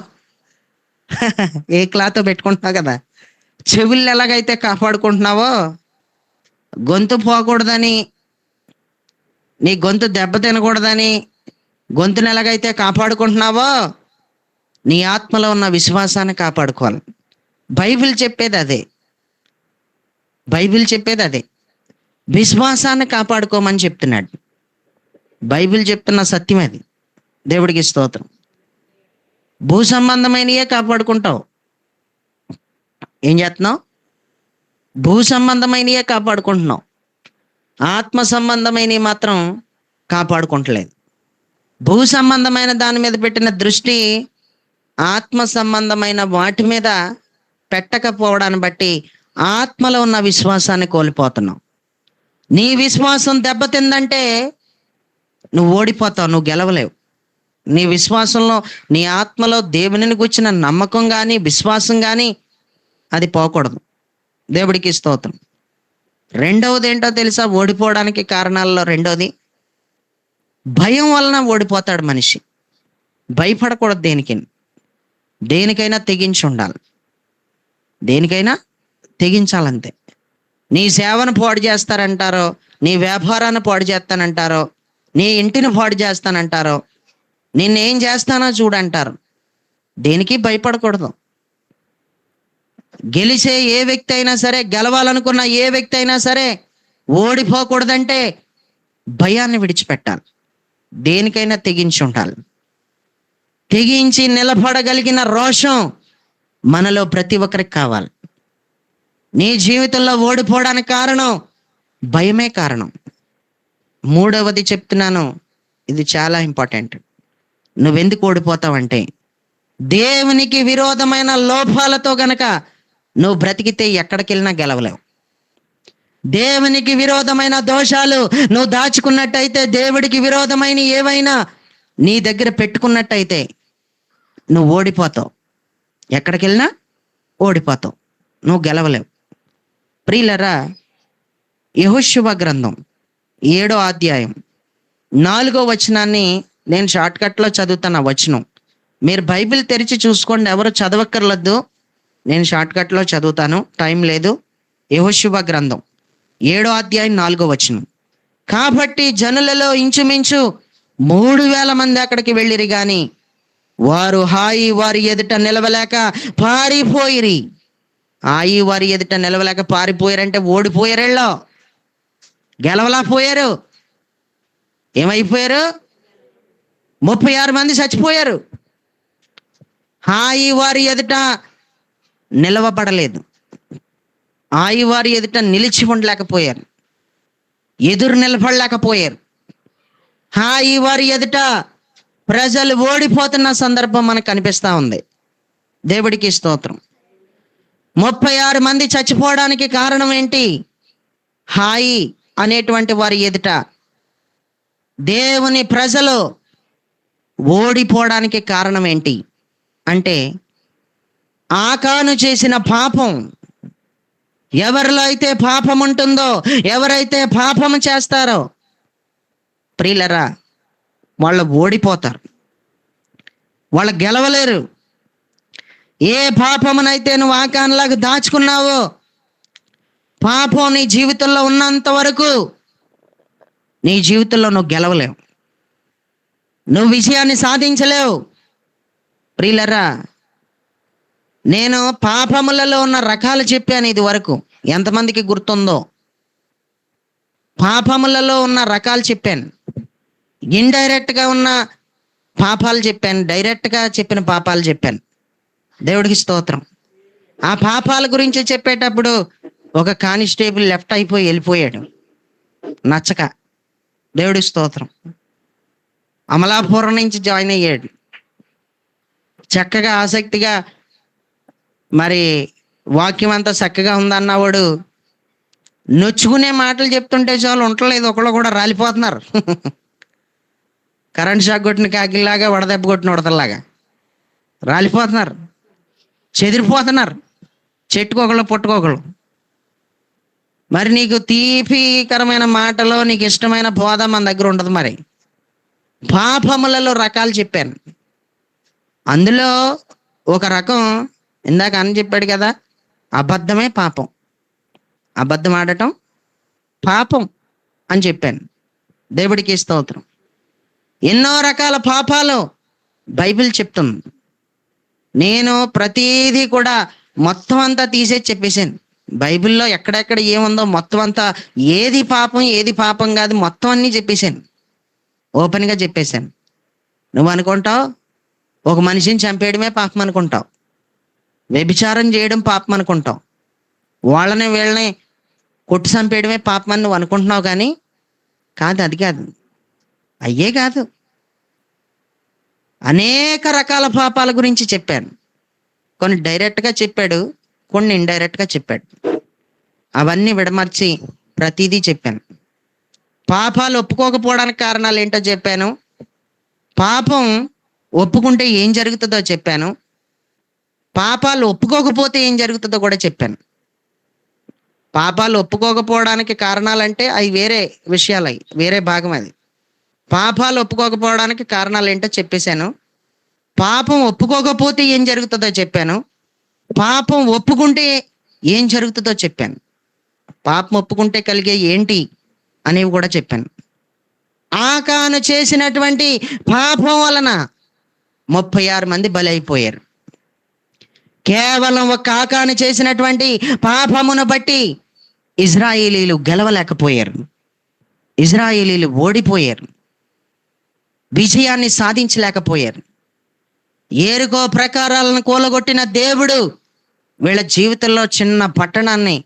ఏ క్లాత్ పెట్టుకుంటున్నావు కదా, చెవులు ఎలాగైతే కాపాడుకుంటున్నావో, గొంతు పోకూడదని, నీ గొంతు దెబ్బ తినకూడదని గొంతును ఎలాగైతే కాపాడుకుంటున్నావో, నీ ఆత్మలో ఉన్న విశ్వాసాన్ని కాపాడుకోవాలి. బైబిల్ చెప్పేది అదే. బైబిల్ చెప్పేది అదే. విశ్వాసాన్ని కాపాడుకోమని చెప్తున్నాడు. బైబిల్ చెప్తున్న సత్యం అది. దేవుడికి స్తోత్రం. భూ సంబంధమైనయే కాపాడుకుంటావు. ఏం చేస్తున్నావు? భూ సంబంధమైనయే కాపాడుకుంటున్నావు. ఆత్మ సంబంధమైనవి మాత్రం కాపాడుకుంటలేదు. భూ సంబంధమైన దాని మీద పెట్టిన దృష్టి ఆత్మ సంబంధమైన వాటి మీద పెట్టకపోవడాన్ని బట్టి ఆత్మలో ఉన్న విశ్వాసాన్ని కోల్పోతున్నావు. నీ విశ్వాసం దెబ్బతిందంటే నువ్వు ఓడిపోతావు, నువ్వు గెలవలేవు. నీ విశ్వాసంలో, నీ ఆత్మలో దేవునిని గుర్చిన నమ్మకం కానీ విశ్వాసం కానీ అది పోకూడదు. దేవుడికి స్తోత్రం. రెండవది ఏంటో తెలుసా? ఓడిపోవడానికి కారణాల్లో రెండోది భయం వలన ఓడిపోతాడు మనిషి. భయపడకూడదు దేనికైనా తెగించి ఉండాలి. దేనికైనా తెగించాలంతే. నీ సేవను పాడు చేస్తారంటారో, నీ వ్యాపారాన్ని పాడు చేస్తానంటారో, నీ ఇంటిని పాడు చేస్తానంటారో, నిన్నేం చేస్తానో చూడంటారు. దేనికి భయపడకూడదు. గెలిచే ఏ వ్యక్తి అయినా సరే, గెలవాలనుకున్న ఏ వ్యక్తి అయినా సరే ఓడిపోకూడదంటే భయాన్ని విడిచిపెట్టాలి. దేనికైనా తెగించి ఉండాలి. తెగించి నిలబడగలిగిన రోషం మనలో ప్రతి ఒక్కరికి కావాలి. నీ జీవితంలో ఓడిపోవడానికి కారణం భయమే కారణం. మూడవది చెప్తున్నాను, ఇది చాలా ఇంపార్టెంట్. నువ్వెందుకు ఓడిపోతావంటే, దేవునికి విరోధమైన లోపాలతో గనక నువ్వు బ్రతికితే ఎక్కడికి వెళ్ళినా గెలవలేవు. దేవునికి విరోధమైన దోషాలు నువ్వు దాచుకున్నట్టయితే, దేవుడికి విరోధమైన ఏవైనా నీ దగ్గర పెట్టుకున్నట్టయితే నువ్వు ఓడిపోతావు. ఎక్కడికి వెళ్ళినా ఓడిపోతావు, నువ్వు గెలవలేవు. ప్రియులరా, యెహోషువ గ్రంథం 7వ అధ్యాయం 4వ వచనాన్ని నేను షార్ట్కట్లో చదువుతాను. ఆ వచనం మీరు బైబిల్ తెరిచి చూసుకోండి, ఎవరు చదవక్కర్లేదు. నేను షార్ట్కట్లో చదువుతాను, టైం లేదు. యెహోషువ గ్రంథం 7వ అధ్యాయం 4వ వచనం. కాబట్టి జనులలో ఇంచుమించు 3000 మంది అక్కడికి వెళ్ళిరి గాని వారు హాయి వారి ఎదుట నిలవలేక పారిపోయిరి. హాయి వారి ఎదుట నిలవలేక పారిపోయారంటే ఓడిపోయారేళ్ళో, గెలవలేకపోయారు. ఏమైపోయారు? 36 మంది చచ్చిపోయారు. హాయి వారి ఎదుట నిలవబడలేదు. హాయి వారి ఎదుట నిలిచి ఉండలేకపోయారు, ఎదురు నిలబడలేకపోయారు. హాయి వారి ఎదుట ప్రజలు ఓడిపోతున్న సందర్భం మనకు కనిపిస్తూ ఉంది. దేవుడికి స్తోత్రం. 36 మంది చచ్చిపోవడానికి కారణం ఏంటి? హాయి అనేటువంటి వారి ఎదుట దేవుని ప్రజలు ఓడిపోవడానికి కారణం ఏంటి అంటే, ఆకాను చేసిన పాపం. ఎవరిలో అయితే పాపం ఉంటుందో, ఎవరైతే పాపం చేస్తారో ప్రియులరా, వాళ్ళు ఓడిపోతారు, వాళ్ళు గెలవలేరు. ఏ పాపమునైతే నువ్వు ఆకానులాగా దాచుకున్నావో, పాపం నీ జీవితంలో ఉన్నంత వరకు నీ జీవితంలో నువ్వు గెలవలేవు, నువ్వు విజయాన్ని సాధించలేవు. ప్రియులరా, నేను పాపములలో ఉన్న రకాలు చెప్పాను ఇది వరకు. ఎంతమందికి గుర్తుందో? పాపములలో ఉన్న రకాలు చెప్పాను. ఇండైరెక్ట్గా ఉన్న పాపాలు చెప్పాను, డైరెక్ట్గా చెప్పిన పాపాలు చెప్పాను. దేవుడికి స్తోత్రం. ఆ పాపాల గురించి చెప్పేటప్పుడు ఒక కానిస్టేబుల్ లెఫ్ట్ అయిపోయి వెళ్ళిపోయాడు నచ్చక. దేవుడికి స్తోత్రం. అమలాపురం నుంచి జాయిన్ అయ్యాడు. చక్కగా ఆసక్తిగా మరి వాక్యం అంతా చక్కగా ఉందన్నవాడు నొచ్చుకునే మాటలు చెప్తుంటే చాలు ఉండలేదు, ఒకళ్ళు కూడా రాలిపోతున్నారు. కరెంట్ షాక్ కొట్టిన కాకిలాగా, వడదెబ్బ కొట్టిన ఉడతల్లాగా రాలిపోతున్నారు, చెదిరిపోతున్నారు, చెట్టుకొకళ్ళు పుట్టుకొకళ్ళు. మరి నీకు తీపికరమైన మాటలో నీకు ఇష్టమైన బోధ మన దగ్గర ఉండదు. మరి పాపములలో రకాలు చెప్పాను. అందులో ఒక రకం ఇందాక అని చెప్పాడు కదా, అబద్ధమే పాపం. అబద్ధం ఆడటం పాపం అని చెప్పాను. దేవుడికి స్తోత్రం. ఎన్నో రకాల పాపాలు బైబిల్ చెప్తుంది. నేను ప్రతిదీ కూడా మొత్తం అంతా తీసేసి చెప్పేశాను. బైబిల్లో ఎక్కడెక్కడ ఏముందో మొత్తం అంతా, ఏది పాపం ఏది పాపం కాదు, మొత్తం అన్నీ చెప్పేశాను, ఓపెన్గా చెప్పేశాను. నువ్వు అనుకుంటావు ఒక మనిషిని చంపేయడమే పాపం అనుకుంటావు, వ్యభిచారం చేయడం పాపం అనుకుంటావు, వాళ్ళని వీళ్ళని కొట్టి చంపేయడమే పాపం అని నువ్వు అనుకుంటున్నావు. కానీ కాదు, అది కాదు, అయ్యే కాదు. అనేక రకాల పాపాల గురించి చెప్పాను. కొన్ని డైరెక్ట్గా చెప్పాడు, కొన్ని ఇండైరెక్ట్గా చెప్పాడు. అవన్నీ విడమర్చి ప్రతిదీ చెప్పాను. పాపాలు ఒప్పుకోకపోవడానికి కారణాలు ఏంటో చెప్పాను. పాపం ఒప్పుకుంటే ఏం జరుగుతుందో చెప్పాను. పాపాలు ఒప్పుకోకపోతే ఏం జరుగుతుందో కూడా చెప్పాను. పాపాలు ఒప్పుకోకపోవడానికి కారణాలంటే అవి వేరే విషయాలు, అవి వేరే భాగం. అది పాపాలు ఒప్పుకోకపోవడానికి కారణాలు ఏంటో చెప్పేశాను. పాపం ఒప్పుకోకపోతే ఏం జరుగుతుందో చెప్పాను. పాపం ఒప్పుకుంటే ఏం జరుగుతుందో చెప్పాను. పాపం ఒప్పుకుంటే కలిగే ఏంటి అనేవి కూడా చెప్పాను. ఆకాను చేసినటువంటి పాపం వలన 36 మంది బలైపోయారు. కేవలం ఒక ఆకాను చేసినటువంటి పాపమును బట్టి ఇజ్రాయేలీలు గెలవలేకపోయారు, ఇజ్రాయేలీలు ఓడిపోయారు, విజయాన్ని సాధించలేకపోయారు. ఏరుకో ప్రకారాలను కూలగొట్టిన దేవుడు వీళ్ళ జీవితంలో చిన్న పట్టణాన్ని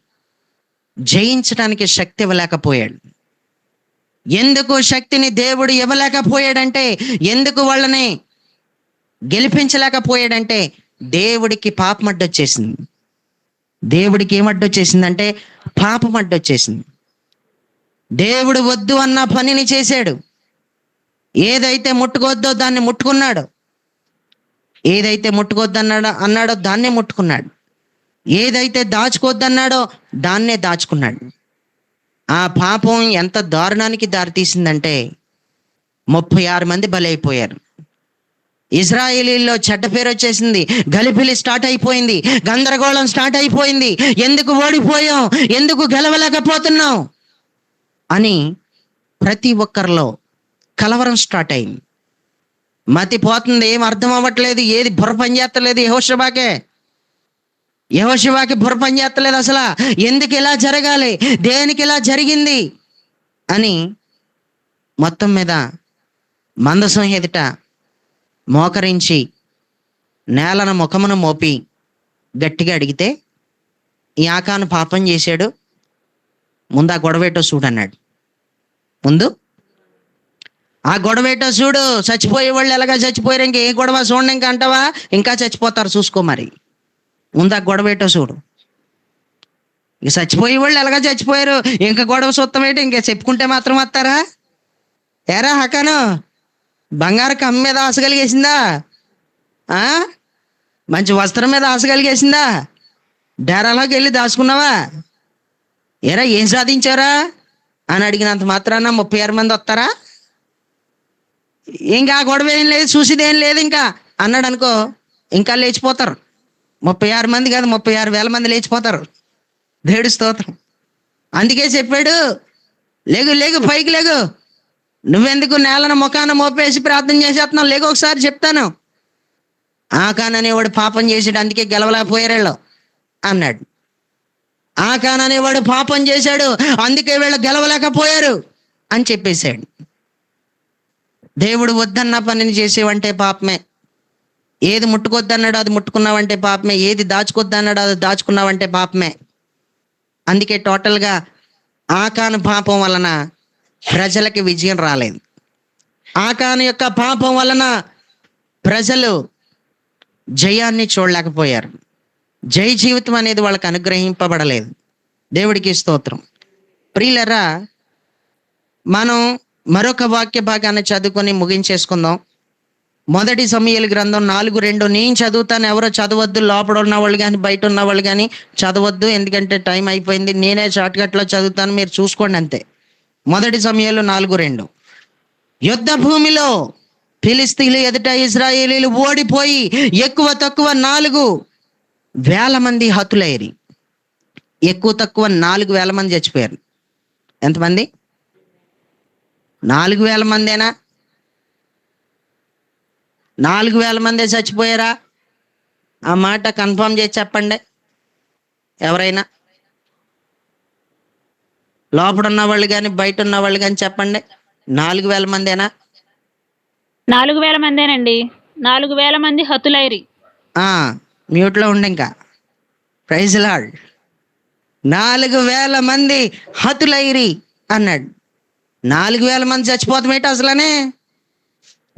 జయించడానికి శక్తి ఇవ్వలేకపోయాడు. ఎందుకు శక్తిని దేవుడు ఇవ్వలేకపోయాడంటే, ఎందుకు వాళ్ళని గెలిపించలేకపోయాడంటే, దేవుడికి పాపం అడ్డొచ్చేసింది. దేవుడికి ఏమడ్డొచ్చేసిందంటే పాపం అడ్డొచ్చేసింది. దేవుడు వద్దు అన్న పనిని చేశాడు. ఏదైతే ముట్టుకోవద్దో దాన్ని ముట్టుకున్నాడు, ఏదైతే అన్నాడో దాన్నే ముట్టుకున్నాడు, ఏదైతే దాచుకోవద్దన్నాడో దాన్నే దాచుకున్నాడు. ఆ పాపం ఎంత దారుణానికి దారితీసిందంటే 36 మంది బలైపోయారు. ఇజ్రాయేలీల్లో చెడ్డ పేరు వచ్చేసింది, గలిబిలి స్టార్ట్ అయిపోయింది, గందరగోళం స్టార్ట్ అయిపోయింది. ఎందుకు ఓడిపోయాం, ఎందుకు గెలవలేకపోతున్నాం అని ప్రతి ఒక్కరిలో కలవరం స్టార్ట్ అయింది. మతి పోతుంది, ఏం అర్థం అవ్వట్లేదు, ఏది బుర్ర పని చేస్తలేదు. యెహోషువకి బుర్ర పని చేస్తలేదు. అసలు ఎందుకు ఇలా జరగాలి, దేనికి ఇలా జరిగింది అని మొత్తం మీద మందసం ఎదుట మోకరించి నేలను ముఖమును మోపి గట్టిగా అడిగితే, ఈ ఆకాను పాపం చేశాడు, ముందు ఆ గొడవేటో చూడన్నాడు. ముందు ఆ గొడవ ఏంటో చూడు, చచ్చిపోయే వాళ్ళు ఎలాగా చచ్చిపోయారు, ఇంకా ఏ గొడవ చూడండి ఇంకా అంటావా, ఇంకా చచ్చిపోతారు చూసుకో మరి. ముందు ఆ గొడవ ఏంటో చూడు. ఇక చచ్చిపోయే వాళ్ళు ఎలాగా చచ్చిపోయారు, ఇంకా గొడవ చూస్తాం ఏంటి, ఇంకా చెప్పుకుంటే మాత్రం వస్తారా? ఎరా హకాను, బంగారు కమ్మ మీద ఆశ కలిగేసిందా? ఆ? మంచి వస్త్రం మీద ఆశ కలిగేసిందా? డేరాలోకి వెళ్ళి దాచుకున్నావా? ఎరా ఏం సాధించారా అని అడిగినంత మాత్రాన 36 మంది వస్తారా? ఇంకా ఆ గొడవ ఏం లేదు, చూసేది ఏం లేదు ఇంకా అన్నాడు అనుకో, ఇంకా లేచిపోతారు. 36 మంది కాదు, 36,000 మంది లేచిపోతారు. దేవుడి స్తోత్రం. అందుకే చెప్పాడు, లేగు లేగు పైకి లేగు, నువ్వెందుకు నేలను ముఖాన మోపేసి ప్రార్థన చేసేస్తున్నావు, లేగు ఒకసారి చెప్తాను. ఆకాన్ అనేవాడు పాపం చేసాడు, అందుకే గెలవలేకపోయారు వీళ్ళు అన్నాడు. ఆకాన్ అనేవాడు పాపం చేశాడు, అందుకే వీళ్ళు గెలవలేకపోయారు అని చెప్పేశాడు. దేవుడు వద్దన్న పనిని చేసేవంటే పాపమే. ఏది ముట్టుకొద్దన్నాడు అది ముట్టుకున్నావంటే పాపమే. ఏది దాచుకొద్దన్నాడు అది దాచుకున్నావంటే పాపమే. అందుకే టోటల్గా ఆకాను పాపం వలన ప్రజలకి విజయం రాలేదు. ఆకాను యొక్క పాపం వలన ప్రజలు జయాన్ని చూడలేకపోయారు. జయ జీవితం అనేది వాళ్ళకి అనుగ్రహింపబడలేదు. దేవుడికి స్తోత్రం. ప్రియులరా, మనం మరొక వాక్య భాగాన్ని చదువుకొని ముగించేసుకుందాం. 1 సమూయేలు గ్రంథం 4:2. నేను చదువుతాను, ఎవరో చదవద్దు, లోపల ఉన్న వాళ్ళు కానీ బయట ఉన్న వాళ్ళు కానీ చదవద్దు, ఎందుకంటే టైం అయిపోయింది. నేనే షార్ట్కట్లో చదువుతాను, మీరు చూసుకోండి అంతే. 1 సమూయేలు 4:2. యుద్ధ భూమిలో ఫిలిస్తీయులు ఎదుట ఇశ్రాయేలీయులు ఓడిపోయి ఎక్కువ తక్కువ 4,000 మంది హతులయ్యారు. ఎక్కువ తక్కువ 4,000 మంది చచ్చిపోయారు. ఎంతమంది? 4,000 మందేనా? 4,000 మందే చచ్చిపోయారా? ఆ మాట కన్ఫర్మ్ చేసి చెప్పండి ఎవరైనా. లోపల ఉన్న వాళ్ళు కానీ బయట ఉన్న వాళ్ళు కానీ చెప్పండి. 4,000 మందేనా? 4,000 మందేనండి. 4,000 మంది హతులైరి. మ్యూట్లో ఉండి ఇంకా. Praise lord. 4,000 మంది హతులైరి అన్నాడు. 4,000 మంది చచ్చిపోతాం ఏంటి అసలనే?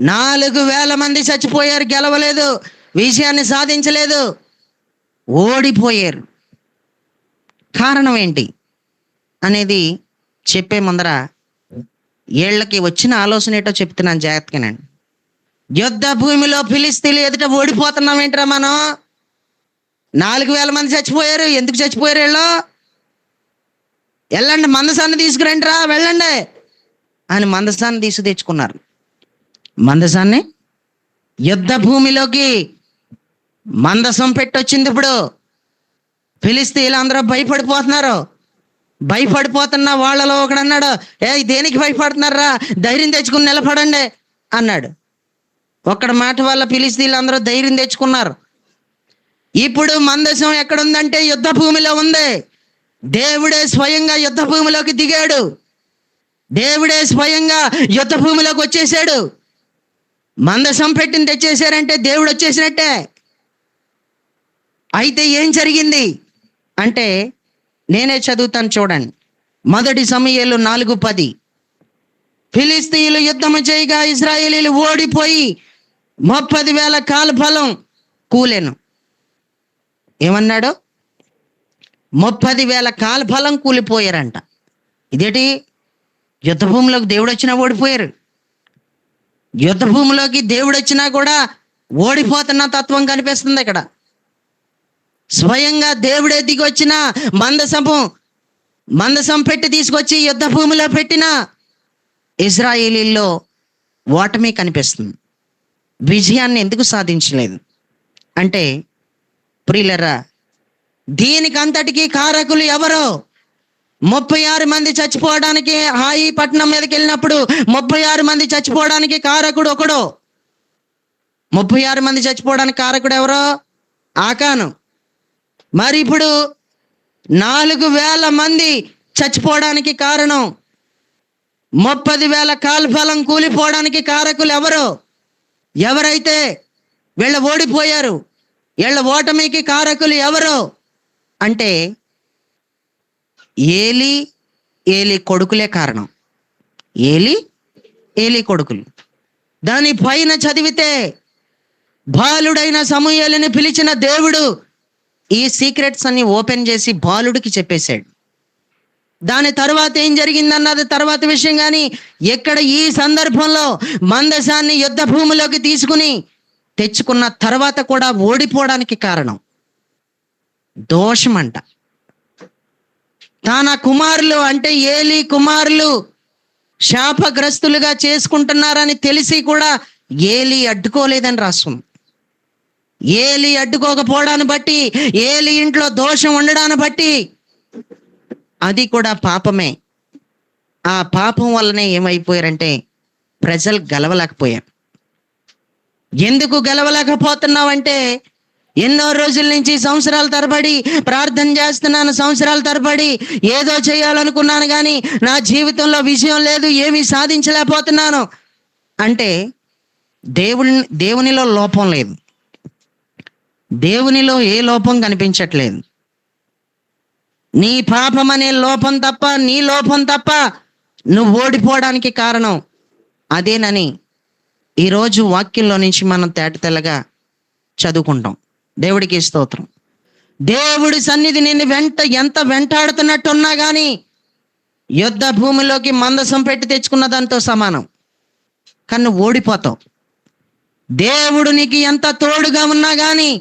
4,000 మంది చచ్చిపోయారు, గెలవలేదు, విజయాన్ని సాధించలేదు, ఓడిపోయారు. కారణం ఏంటి అనేది చెప్పే ముందర వీళ్ళకి వచ్చిన ఆలోచన ఏంటో చెప్తున్నాను జాగ్రత్తగానండి. యుద్ధ భూమిలో ఫిలిస్తీయులు ఎదుట ఓడిపోతున్నాం ఏంట్రా మనం? 4,000 మంది చచ్చిపోయారు. ఎందుకు చచ్చిపోయారు వీళ్ళు? వెళ్ళండి మందసాన్ని తీసుకురండి రా, వెళ్ళండి అని మందసాన్ని తెచ్చుకున్నారు. మందసాన్ని యుద్ధ భూమిలోకి మందసం పెట్టొచ్చింది. ఇప్పుడు ఫిలిస్తీయులు అందరూ భయపడిపోతున్నారు. భయపడిపోతున్న వాళ్ళలో ఒకడు అన్నాడు, దేనికి భయపడుతున్నారా, ధైర్యం తెచ్చుకుని నిలబడండి అన్నాడు. ఒక్కడి మాట వల్ల ఫిలిస్తీయులు అందరూ ధైర్యం తెచ్చుకున్నారు. ఇప్పుడు మందసం ఎక్కడుందంటే యుద్ధ భూమిలో ఉంది. దేవుడే స్వయంగా యుద్ధ భూమిలోకి దిగాడు. దేవుడే స్వయంగా యుద్ధ భూమిలోకి వచ్చేసాడు. మందసం పెట్టిన తెచ్చేసారంటే దేవుడు వచ్చేసినట్టే. అయితే ఏం జరిగింది అంటే నేనే చదువుతాను చూడండి. 1 సమూయేలు 4:10. ఫిలిస్తీయులు యుద్ధము చేయగా ఇశ్రాయేలీయులు ఓడిపోయి 30,000 కాల్బలం కూలెను. ఏమన్నాడు? 30,000 కాల్బలం కూలిపోయారంట. ఇదేంటి? యుద్ధ భూమిలోకి దేవుడు వచ్చినా ఓడిపోయారు. యుద్ధ భూమిలోకి దేవుడు వచ్చినా కూడా ఓడిపోతున్న తత్వం కనిపిస్తుంది ఇక్కడ. స్వయంగా దేవుడే దిగి వచ్చిన మందసం పెట్టి తీసుకొచ్చి యుద్ధ భూమిలో పెట్టిన ఇశ్రాయేలీల్లో ఓటమి కనిపిస్తుంది. విజయాన్ని ఎందుకు సాధించలేదు అంటే ప్రియులరా, దీనికి అంతటికీ కారకులు ఎవరో? 36 మంది చచ్చిపోవడానికి, హాయి పట్టణం మీదకి వెళ్ళినప్పుడు 36 మంది చచ్చిపోవడానికి కారకుడు ఒకడు. 36 మంది చచ్చిపోవడానికి కారకుడు ఎవరో? ఆకాను. మరి ఇప్పుడు 4,000 మంది చచ్చిపోవడానికి కారణం, 30,000 కాల్బలం కూలిపోవడానికి కారకులు ఎవరు? ఎవరైతే వీళ్ళ ఓడిపోయారు, వీళ్ళ ఓటమికి కారకులు ఎవరు అంటే ఏలీ కొడుకులే కారణం. ఏలీ కొడుకులు. దాని పైన చదివితే బాలుడైన సమూయేలుని పిలిచిన దేవుడు ఈ సీక్రెట్స్ అన్ని ఓపెన్ చేసి బాలుడికి చెప్పేశాడు. దాని తర్వాత ఏం జరిగిందన్నది తర్వాత విషయం. కానీ ఇక్కడ ఈ సందర్భంలో మందసాన్ని యుద్ధ భూమిలోకి తీసుకుని తెచ్చుకున్న తర్వాత కూడా ఓడిపోవడానికి కారణం దోషం అంట. తన కుమారులు అంటే ఏలీ కుమారులు శాపగ్రస్తులుగా చేసుకుంటున్నారని తెలిసి కూడా ఏలీ అడ్డుకోలేదని రాస్తుంది. ఏలీ అడ్డుకోకపోవడాన్ని బట్టి, ఏలీ ఇంట్లో దోషం ఉండడాన్ని బట్టి అది కూడా పాపమే. ఆ పాపం వల్లనే ఏమైపోయారంటే ప్రజలు గెలవలేకపోయారు. ఎందుకు గెలవలేకపోతున్నావంటే ఎన్నో రోజుల నుంచి సంవత్సరాల తరబడి ప్రార్థన చేస్తున్నాను, సంవత్సరాల తరబడి ఏదో చేయాలనుకున్నాను కానీ నా జీవితంలో విజయం లేదు, ఏమీ సాధించలేకపోతున్నాను అంటే దేవునిలో లోపం లేదు. దేవునిలో ఏ లోపం కనిపించట్లేదు. నీ పాపం అనే లోపం తప్ప, నీ లోపం తప్ప నువ్వు ఓడిపోవడానికి కారణం అదేనని ఈరోజు వాక్యంలో నుంచి మనం తేటతెల్లగా చదువుకుంటాం. దేవుడికి స్తోత్రం. దేవుడి సన్నిధి నిన్ను ఎంత వెంటాడుతున్నట్టున్నా కానీ యుద్ధ భూమిలోకి మందసం పెట్టి తెచ్చుకున్న దాంతో సమానం. కానీ నువ్వు ఓడిపోతావు. దేవుడు నీకు ఎంత తోడుగా ఉన్నా కానీ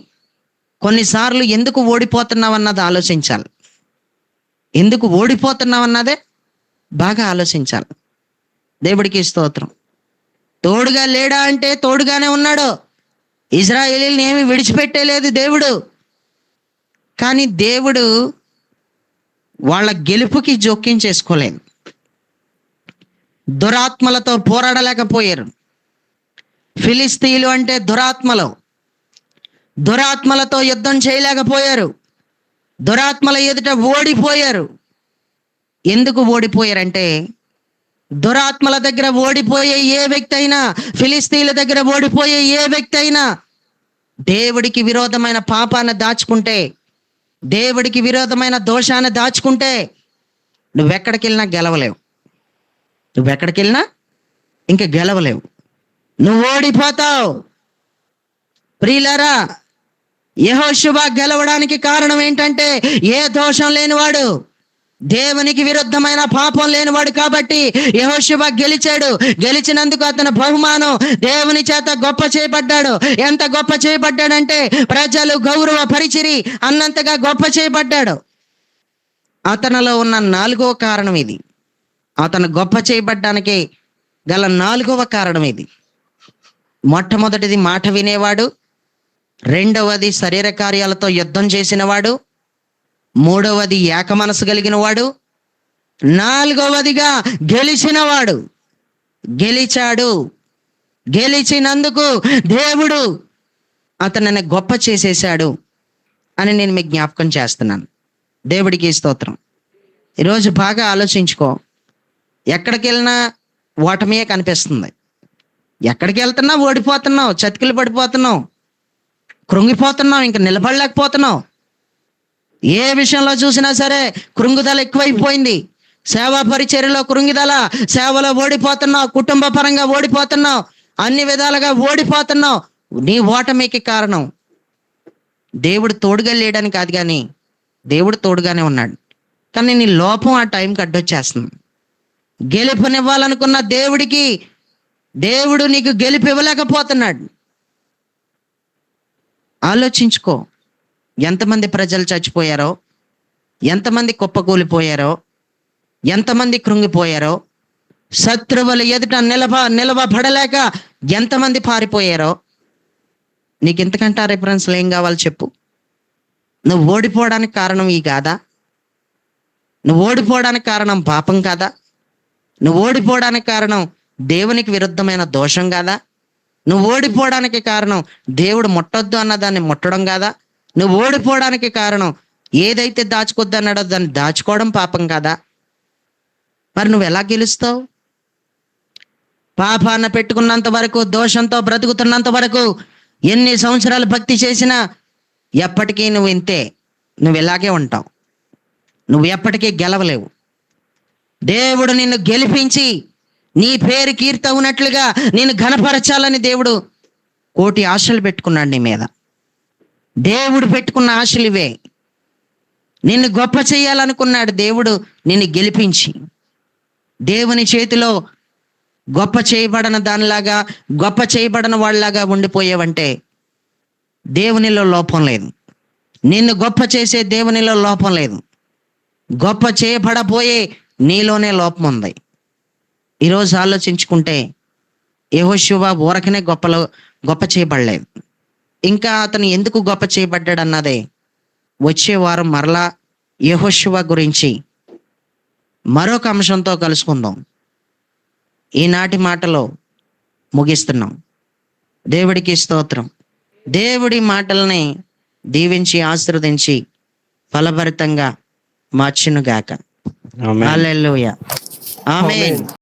కొన్నిసార్లు ఎందుకు ఓడిపోతున్నావు అన్నది ఆలోచించాలి. ఎందుకు ఓడిపోతున్నావు అన్నదే బాగా ఆలోచించాలి. దేవుడికి స్తోత్రం. తోడుగా లేడా అంటే తోడుగానే ఉన్నాడు. ఇజ్రాయేలీని ఏమి విడిచిపెట్టేలేదు దేవుడు. కానీ దేవుడు వాళ్ళ గెలుపుకి జోక్యం చేసుకోలేదు. దురాత్మలతో పోరాడలేకపోయారు. ఫిలిస్తీయులు అంటే దురాత్మలతో యుద్ధం చేయలేకపోయారు. దురాత్మల ఎదుట ఓడిపోయారు. ఎందుకు ఓడిపోయారంటే దురాత్మల దగ్గర ఓడిపోయే ఏ వ్యక్తి అయినా, ఫిలిస్తీన్ల దగ్గర ఓడిపోయే ఏ వ్యక్తి అయినా దేవుడికి విరోధమైన పాపాన్ని దాచుకుంటే, దేవుడికి విరోధమైన దోషాన్ని దాచుకుంటే నువ్వెక్కడికి వెళ్ళినా గెలవలేవు. నువ్వెక్కడికి వెళ్ళినా ఇంక గెలవలేవు. నువ్వు ఓడిపోతావు. ప్రియులారా, యెహోషువ గెలవడానికి కారణం ఏంటంటే ఏ దోషం లేనివాడు, దేవునికి విరుద్ధమైన పాపం లేనివాడు కాబట్టి యెహోషువ గెలిచాడు. గెలిచినందుకు అతని బహుమానం దేవుని చేత గొప్ప చేయబడ్డాడు. ఎంత గొప్ప చేయబడ్డాడంటే ప్రజలు గౌరవ పరిచిరి అన్నంతగా గొప్ప చేయబడ్డాడు. అతనిలో ఉన్న 4వ కారణం ఇది. అతను గొప్ప చేయబడ్డానికి గల 4వ కారణం ఇది. మొట్టమొదటిది మాట వినేవాడు, రెండవది శరీర కార్యాలతో యుద్ధం చేసినవాడు, మూడవది ఏక మనసు కలిగిన వాడు, 4వదిగా గెలిచినవాడు. గెలిచాడు. గెలిచినందుకు దేవుడు అతనిని గొప్ప చేసేసాడు అని నేను మీకు జ్ఞాపకం చేస్తున్నాను. దేవుడికి స్తోత్రం. ఈరోజు బాగా ఆలోచించుకో. ఎక్కడికి వెళ్ళినా ఓటమియే కనిపిస్తుంది. ఎక్కడికి వెళ్తున్నా ఓడిపోతున్నావు, చతికిలు పడిపోతున్నావు, కృంగిపోతున్నావు, ఇంక నిలబడలేకపోతున్నావు. ఏ విషయంలో చూసినా సరే కృంగుదల ఎక్కువైపోయింది. సేవా పరిచర్యలో కృంగిదల, సేవలో ఓడిపోతున్నావు, కుటుంబ పరంగా ఓడిపోతున్నావు, అన్ని విధాలుగా ఓడిపోతున్నావు. నీ ఓటమికి కారణం దేవుడు తోడుగా లేడని కాదు, కానీ దేవుడు తోడుగానే ఉన్నాడు. కానీ నీ లోపం ఆ టైంకి అడ్డొచ్చేస్తుంది. గెలుపునివ్వాలనుకున్న దేవుడు నీకు గెలుపు ఇవ్వలేకపోతున్నాడు. ఆలోచించుకో. ఎంతమంది ప్రజలు చచ్చిపోయారో, ఎంతమంది కుప్పకూలిపోయారో, ఎంతమంది కృంగిపోయారో, శత్రువుల ఎదుట నిలబడలేక ఎంతమంది పారిపోయారో. నీకు ఇంతకంటే రిఫరెన్స్లు ఏం కావాలి చెప్పు? నువ్వు ఓడిపోవడానికి కారణం ఈ కాదా? నువ్వు ఓడిపోవడానికి కారణం పాపం కాదా? నువ్వు ఓడిపోవడానికి కారణం దేవునికి విరుద్ధమైన దోషం కాదా? నువ్వు ఓడిపోవడానికి కారణం దేవుడు ముట్టొద్దు అన్న దాన్ని ముట్టడం కాదా? నువ్వు ఓడిపోవడానికి కారణం ఏదైతే దాచుకొద్దు అన్నాడో దాన్ని దాచుకోవడం పాపం కాదా? మరి నువ్వు ఎలా గెలుస్తావు? పాపాన్ని పెట్టుకున్నంత వరకు, దోషంతో బ్రతుకుతున్నంత వరకు, ఎన్ని సంవత్సరాలు భక్తి చేసినా ఎప్పటికీ నువ్వు ఇంతే. నువ్వు ఇలాగే ఉంటావు. నువ్వు ఎప్పటికీ గెలవలేవు. దేవుడు నిన్ను గెలిపించి నీ పేరు కీర్తి అవునట్లుగా నేను ఘనపరచాలని దేవుడు కోటి ఆశలు పెట్టుకున్నాడు నీ మీద. దేవుడు పెట్టుకున్న ఆశలు ఇవే. నిన్ను గొప్ప చేయాలనుకున్నాడు దేవుడు, నిన్ను గెలిపించి. దేవుని చేతిలో గొప్ప చేయబడిన దానిలాగా, గొప్ప చేయబడిన వాళ్ళలాగా ఉండిపోయావంటే దేవునిలో లోపం లేదు. నిన్ను గొప్ప చేసే దేవునిలో లోపం లేదు. గొప్ప చేయబడబోయే నీలోనే లోపం ఉంది. ఈరోజు ఆలోచించుకుంటే యెహోషువ ఊరకనే గొప్ప చేయబడలేదు. ఇంకా అతను ఎందుకు గొప్ప చేయబడ్డాడు అన్నదే వచ్చే వారం మరలా యెహోషువ గురించి మరొక అంశంతో కలుసుకుందాం. ఈనాటి మాటలో ముగిస్తున్నాం. దేవుడికి స్తోత్రం. దేవుడి మాటల్ని దీవించి ఆశీర్వదించి ఫలభరితంగా మార్చునుగాక. ఆమేన్. హల్లెలూయా. ఆమేన్.